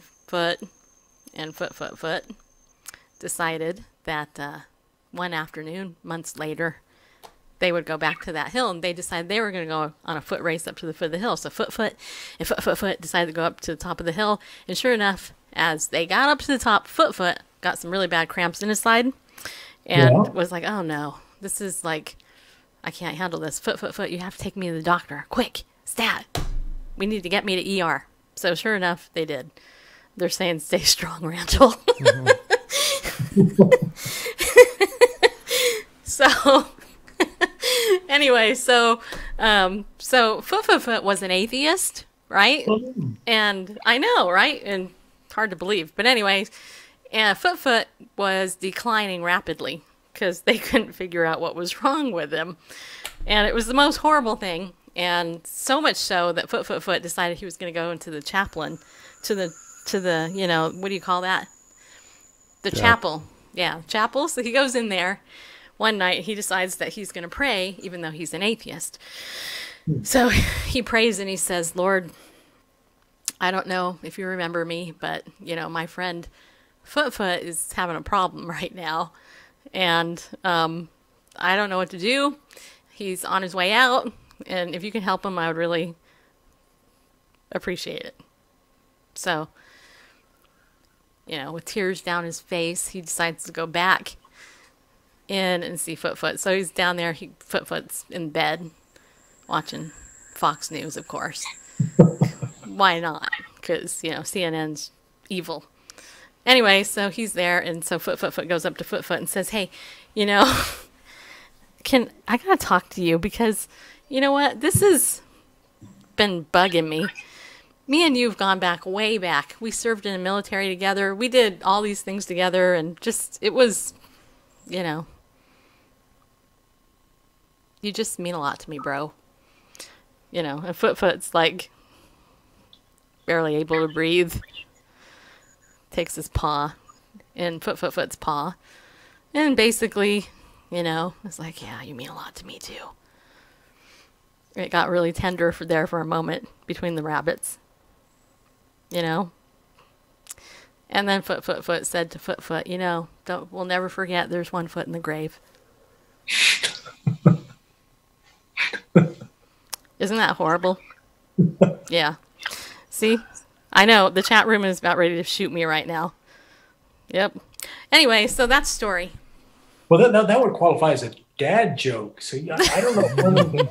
decided that one afternoon, months later, they would go back to that hill, and they decided they were going to go on a foot race up to the foot of the hill. So Foot and Foot decided to go up to the top of the hill, and sure enough, as they got up to the top, Foot got some really bad cramps in his side and was like, oh no, this is like, I can't handle this. Foot, you have to take me to the doctor. Quick, stat. We need to get me to ER. So sure enough, they did. They're saying, stay strong, Randall. So anyway, so Foot was an atheist, right? And I know, right? And hard to believe. But anyways, Foot was declining rapidly because they couldn't figure out what was wrong with him. And it was the most horrible thing. And so much so that Foot decided he was going to go into the chaplain, to the, you know, what do you call that? The chapel. Yeah, chapel. So he goes in there. One night he decides that he's going to pray, even though he's an atheist. So he prays and he says, Lord, I don't know if you remember me, but, you know, my friend Foot is having a problem right now. And I don't know what to do. He's on his way out. And if you can help him, I would really appreciate it. So, you know, with tears down his face, he decides to go back in and see Foot. So he's down there. Foot's in bed watching Fox News, of course. Why not? Because, you know, CNN's evil. Anyway, so he's there, and so Foot goes up to Foot and says, hey, you know, I gotta talk to you because, you know what, this has been bugging me. Me and you have gone back, way back. We served in the military together. We did all these things together, and just, it was, you know, you just mean a lot to me, bro. You know, and Foot's like barely able to breathe. Takes his paw in Foot's paw. And basically, you know, it's like, yeah, you mean a lot to me too. It got really tender for a moment between the rabbits. You know? And then Foot said to Foot, you know, we'll never forget there's one foot in the grave. Isn't that horrible? Yeah. See? I know, the chat room is about ready to shoot me right now. Yep. Anyway, so that's story. Well, that would qualify as a dad joke. So I don't know if anyone can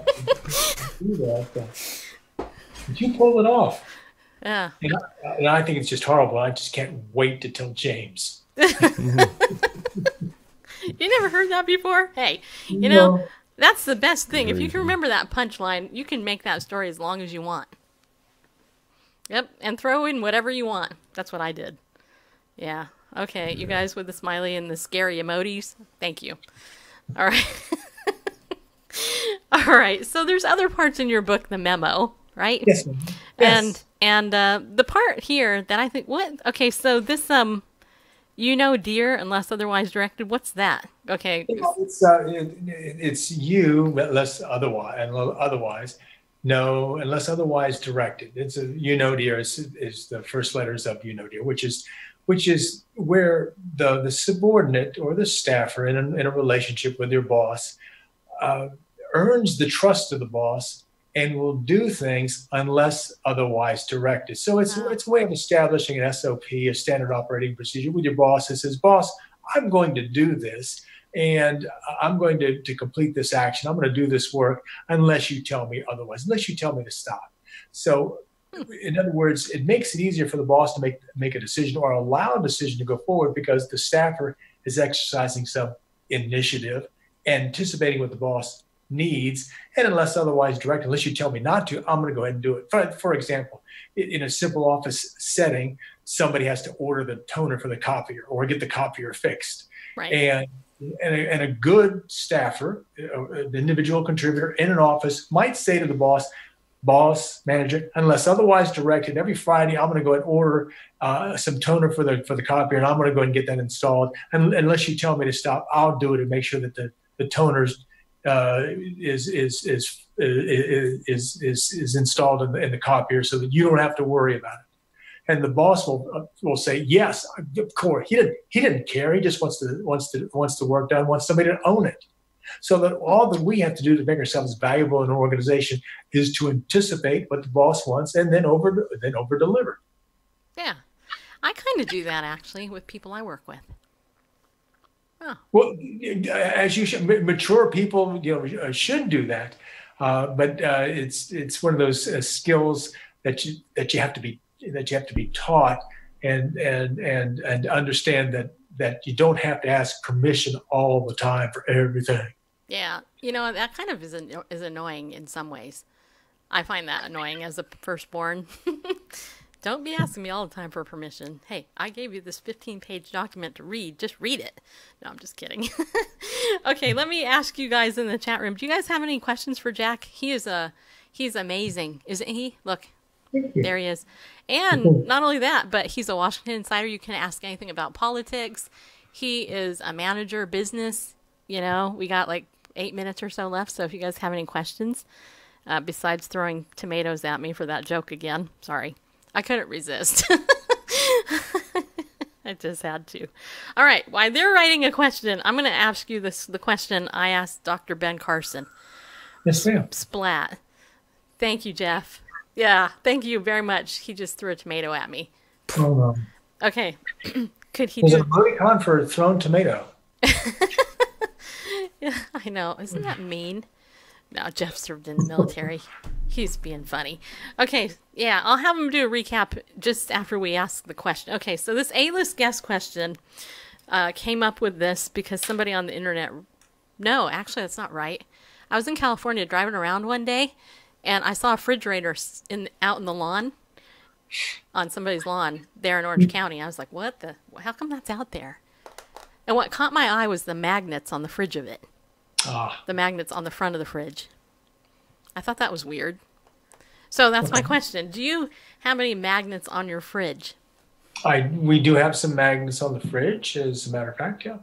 do that. But you pull it off. Yeah. And I think it's just horrible. I just can't wait to tell James. You never heard that before? Hey, you know, that's the best thing. If you can remember that punchline, you can make that story as long as you want. Yep, and throw in whatever you want. That's what I did. Yeah. Okay, you guys with the smiley and the scary emojis, thank you. All right. All right, so there's other parts in your book, The Memo, right? Yes. Yes. And the part here that I think, okay, so this, you know, dear, unless otherwise directed, what's that? Okay. It's you, unless otherwise. No, unless otherwise directed. It's you know, dear is the first letters of you know, dear, which is where the subordinate or the staffer in a relationship with your boss earns the trust of the boss and will do things unless otherwise directed. So it's a way of establishing an SOP, a standard operating procedure with your boss that says, boss, I'm going to do this. And I'm going to complete this action. I'm going to do this work unless you tell me otherwise, unless you tell me to stop. So in other words, it makes it easier for the boss to make a decision or allow a decision to go forward because the staffer is exercising some initiative, anticipating what the boss needs, and unless otherwise directed, unless you tell me not to, I'm going to go ahead and do it. For example, in a simple office setting, somebody has to order the toner for the copier or get the copier fixed. Right. And a good staffer, an individual contributor in an office might say to the boss, manager, unless otherwise directed, every Friday I'm going to go and order some toner for the copier, and I'm going to go and get that installed. And unless you tell me to stop, I'll do it and make sure that the toner's is installed in the copier so that you don't have to worry about it. And the boss will say, yes, of course. He didn't care. He just wants the work done, wants somebody to own it. So that all that we have to do to make ourselves valuable in an organization is to anticipate what the boss wants and then over deliver. Yeah. I kind of do that actually with people I work with. Oh. Well, as you should, mature people, should do that. But it's one of those skills that you have to be taught and understand that you don't have to ask permission all the time for everything. Yeah, that kind of is annoying in some ways. I find that annoying as a firstborn. Don't be asking me all the time for permission. Hey, I gave you this 15-page document to read. Just read it. No, I'm just kidding. Okay, let me ask you guys in the chat room. Do you guys have any questions for Jack? He's amazing, isn't he? Look, there he is. And not only that, but he's a Washington insider. You can ask anything about politics. He is a manager, business. We got like 8 minutes or so left. So if you guys have any questions, besides throwing tomatoes at me for that joke again, sorry. I couldn't resist. I just had to. All right. While they're writing a question, I'm going to ask you the question I asked Dr. Ben Carson. Yes, ma'am. Splat. Thank you, Jeff. Yeah, thank you very much. He just threw a tomato at me. Oh, no. Okay. Could he There's do... a emoticon for a thrown tomato. Yeah, I know. Isn't that mean? No, Jeff served in the military. He's being funny. Okay, yeah, I'll have him do a recap just after we ask the question. Okay, so this A-list guest question came up with this because somebody on the internet... No, actually, that's not right. I was in California driving around one day, and I saw a refrigerator out in the lawn, on somebody's lawn there in Orange County. I was like, how come that's out there? And what caught my eye was the magnets on the fridge of it. The magnets on the front of the fridge. I thought that was weird. So that's my question. Do you have any magnets on your fridge? We do have some magnets on the fridge, as a matter of fact. Yeah,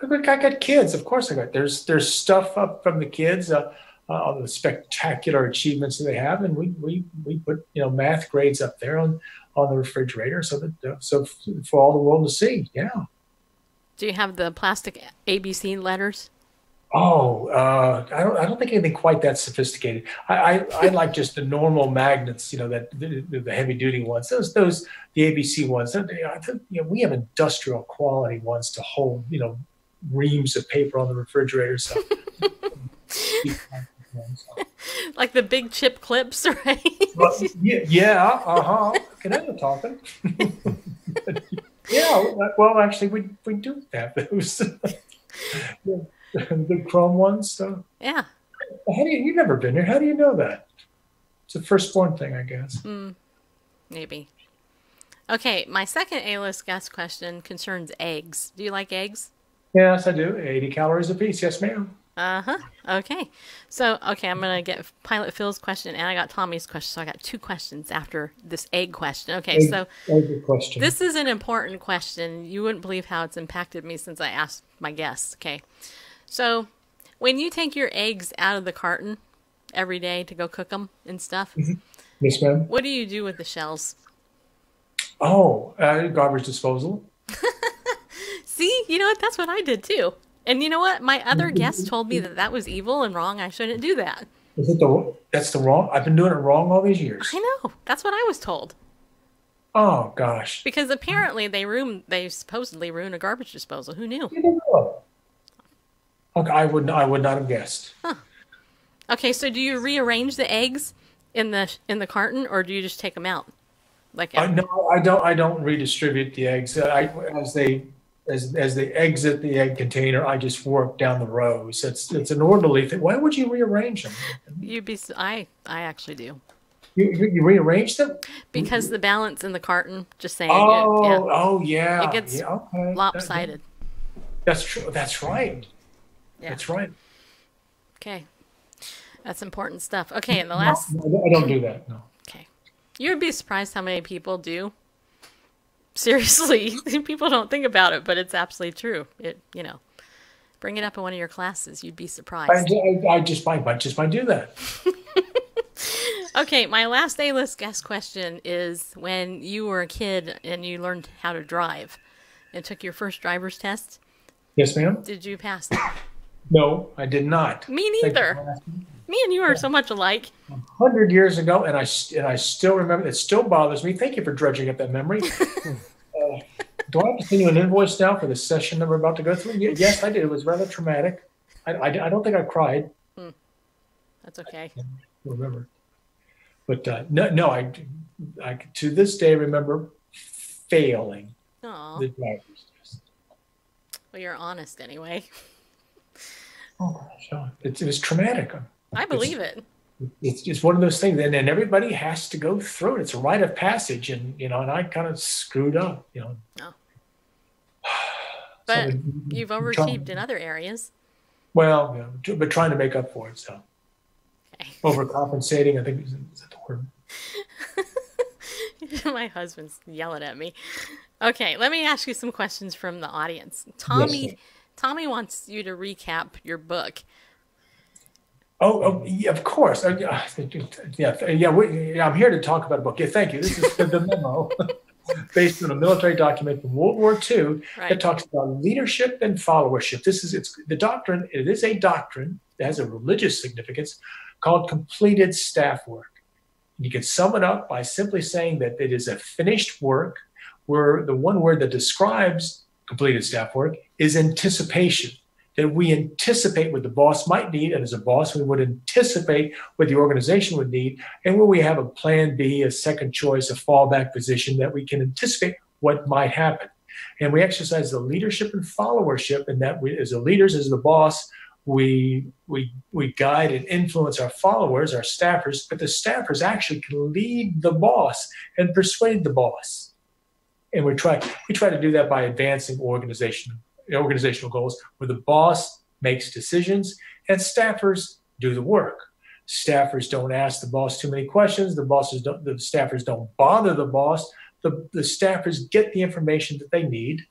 I got kids. Of course, I got. There's stuff up from the kids on the spectacular achievements that they have, and we put math grades up there on the refrigerator so for all the world to see. Yeah. Do you have the plastic ABC letters? Oh, I don't think anything quite that sophisticated. I like just the normal magnets, that the heavy duty ones. Those the ABC ones. I think we have industrial quality ones to hold reams of paper on the refrigerator. So like the big chip clips, right? Yeah. Can I be talking? Yeah. Well, actually, we do have those. Yeah. The chrome ones. So. Yeah. You've never been here. How do you know that? It's a firstborn thing, I guess. Maybe. Okay, my second A-list guest question concerns eggs. Do you like eggs? Yes, I do. 80 calories a piece. Yes, ma'am. Uh-huh. Okay. So, I'm going to get Pilot Phil's question, and I got Tommy's question. So I got two questions after this egg question. Okay, egg question. This is an important question. You wouldn't believe how it's impacted me since I asked my guests. Okay. So, when you take your eggs out of the carton every day to go cook them and stuff, yes, ma'am. What do you do with the shells? Oh, garbage disposal. See, you know what? That's what I did too. And you know what? My other guests told me that was evil and wrong. I shouldn't do that. That's the wrong? I've been doing it wrong all these years. I know. That's what I was told. Oh gosh. Because apparently they supposedly ruin a garbage disposal. Who knew? Okay, I would not have guessed. Huh. Okay, so do you rearrange the eggs in the carton, or do you just take them out? No, I don't redistribute the eggs. As they exit the egg container, I just work down the rows. It's an orderly thing. Why would you rearrange them? I actually do. You rearrange them? Because the balance in the carton, just saying. Yeah. It gets lopsided. That's true. That's right. Yeah. That's right. Okay. That's important stuff. Okay, and the last... No, I don't do that, no. Okay. You would be surprised how many people do. Seriously. People don't think about it, but it's absolutely true. Bring it up in one of your classes. You'd be surprised. I just might do that. Okay, my last A-list guest question is when you were a kid and you learned how to drive and took your first driver's test. Yes, ma'am. Did you pass it? No, I did not. Me neither. Me and you are so much alike. 100 years ago, and I still remember. It still bothers me. Thank you for dredging up that memory. do I have to send you an invoice now for the session that we're about to go through? Yes, I did. It was rather traumatic. I don't think I cried. That's okay. I don't remember. But no, I to this day remember failing the driver's test. Well, you're honest anyway. Oh gosh, it was traumatic. I believe it. It's just one of those things, and everybody has to go through it. It's a rite of passage, and and I kind of screwed up, Oh. But so you've overachieved in other areas. Well, yeah, but trying to make up for it. So Okay. overcompensating, I think is that the word. My husband's yelling at me. Okay, let me ask you some questions from the audience. Tommy wants you to recap your book. Oh, yeah, of course. I'm here to talk about a book. Yeah, thank you. This is The Memo, based on a military document from World War II that talks about leadership and followership. It's the doctrine. It is a doctrine that has a religious significance called completed staff work. And you can sum it up by simply saying that it is a finished work, where the one word that describes completed staff work is anticipation. That we anticipate what the boss might need, and as a boss, we would anticipate what the organization would need, and where we have a plan B, a second choice, a fallback position, that we can anticipate what might happen. And we exercise the leadership and followership, and that we, as the leaders, as the boss, we guide and influence our followers, our staffers, but the staffers actually can lead the boss and persuade the boss. And we try to do that by advancing organizational goals, where the boss makes decisions and staffers do the work. Staffers don't ask the boss too many questions. The staffers don't bother the boss. The staffers get the information that they need,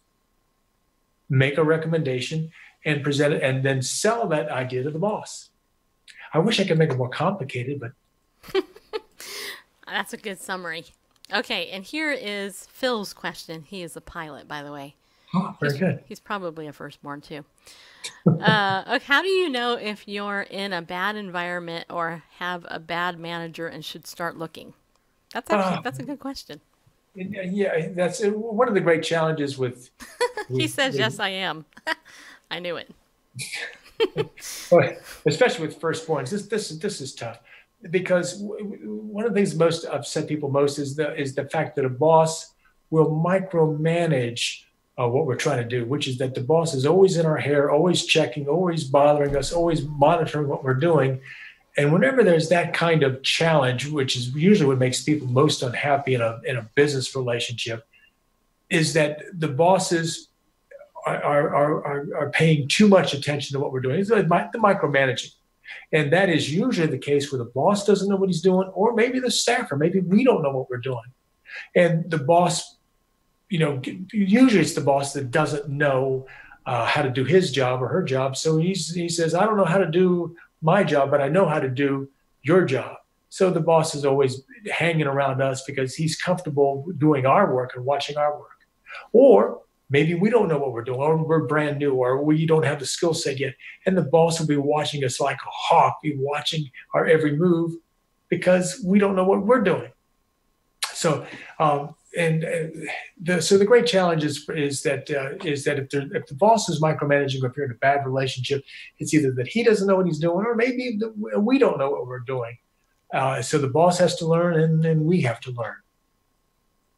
make a recommendation, and present it, and then sell that idea to the boss. I wish I could make it more complicated, but That's a good summary. Okay, and here is Phil's question. He is a pilot, by the way. oh, very good. He's probably a firstborn too. How do you know if you're in a bad environment or have a bad manager and should start looking? That's a good question. Yeah, that's one of the great challenges with. He says, "Yes, I am." I knew it. Especially with firstborns, this is tough, because one of the things that most upset people most is the fact that a boss will micromanage what we're trying to do, which is that the boss is always in our hair, always checking, always bothering us, always monitoring what we're doing. And whenever there's that kind of challenge, which is usually what makes people most unhappy in a business relationship, is that the bosses are paying too much attention to what we're doing. It's like the micromanaging. And that is usually the case where the boss doesn't know what he's doing, or maybe the staffer, maybe we don't know what we're doing. And the boss, usually it's the boss that doesn't know how to do his job or her job. So he says, I don't know how to do my job, but I know how to do your job. So the boss is always hanging around us because he's comfortable doing our work and watching our work. Or maybe we don't know what we're doing, or we're brand new, or we don't have the skill set yet. And the boss will be watching us like a hawk, be watching our every move because we don't know what we're doing. So, so the great challenge is that if the boss is micromanaging, or if you're in a bad relationship, it's either that he doesn't know what he's doing, or maybe we don't know what we're doing. So the boss has to learn, and we have to learn.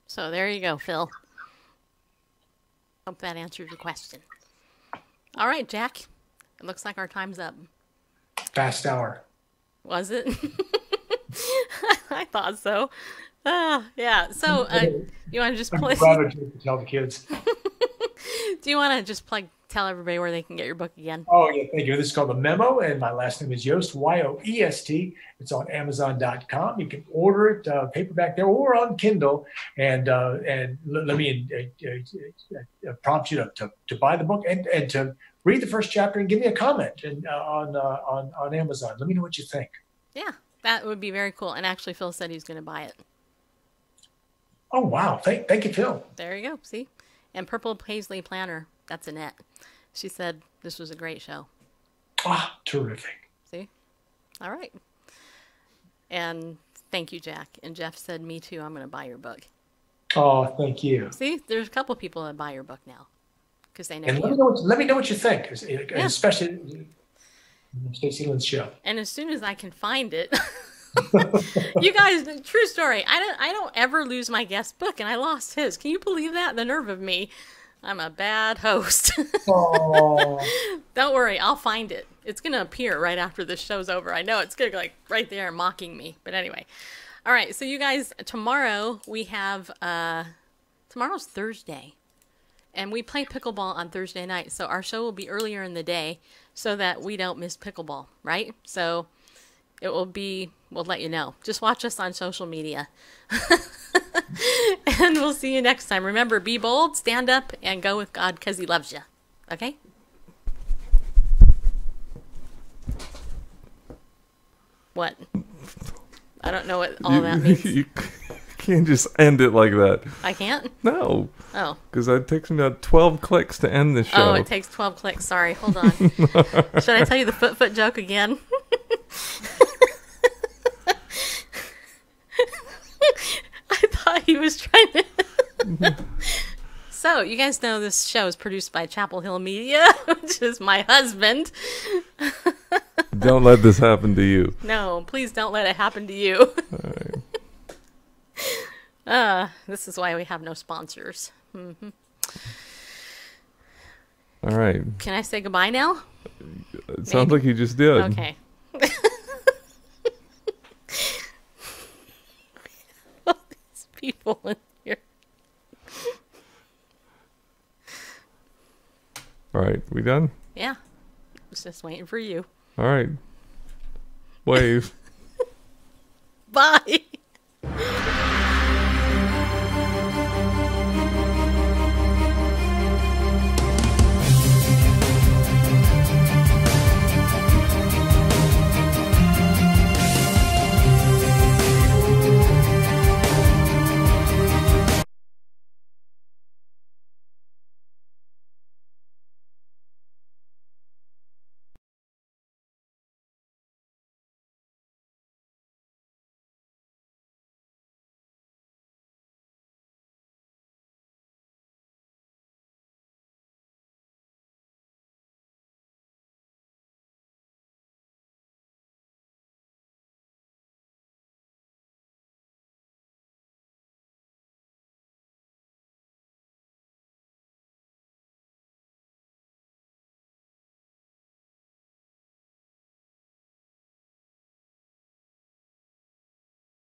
So there you go, Phil. Hope that answered your question. All right, Jack. It looks like our time's up. Fast hour. Was it? I thought so. Yeah. So you want to just play? I'm proud to tell the kids. Do you want to just tell everybody where they can get your book again? Oh, yeah, thank you. This is called The Memo, and my last name is Yoest, Yoest. It's on Amazon.com. You can order it paperback there or on Kindle. And let me prompt you to buy the book and to read the first chapter and give me a comment on Amazon. Let me know what you think. Yeah, that would be very cool. And actually, Phil said he's going to buy it. Oh, wow. Thank you, Phil. There you go. See? And Purple Paisley Planner. That's Annette. She said this was a great show. Ah, terrific. See? All right. And thank you, Jack. And Jeff said, me too. I'm going to buy your book. Oh, thank you. See, there's a couple people that buy your book now because they know And you. let me know what you think, especially Stacey Lynn's show. And as soon as I can find it, you guys, true story. I don't ever lose my guest book, and I lost his. Can you believe that? The nerve of me. I'm a bad host. Oh. Don't worry, I'll find it. It's gonna appear right after this show's over. I know it's gonna be like right there mocking me. But anyway, all right. So you guys, tomorrow we have tomorrow's Thursday, and we play pickleball on Thursday night. So our show will be earlier in the day so that we don't miss pickleball, right? So it will be. We'll let you know. Just watch us on social media. And we'll see you next time. Remember, be bold, stand up, and go with God because he loves you. Okay? What? I don't know what all that means. You can't just end it like that. I can't? No. Oh. Because it takes me about 12 clicks to end the show. Oh, it takes 12 clicks. Sorry. Hold on. Should I tell you the foot joke again? I thought he was trying to... So, you guys know this show is produced by Chapel Hill Media, which is my husband. Don't let this happen to you. No, please don't let it happen to you. This is why we have no sponsors. Mm-hmm. All right. Can I say goodbye now? It sounds like you just did. Okay. All these people in here. All right. We done? Yeah. I was just waiting for you. All right. Wave. Bye.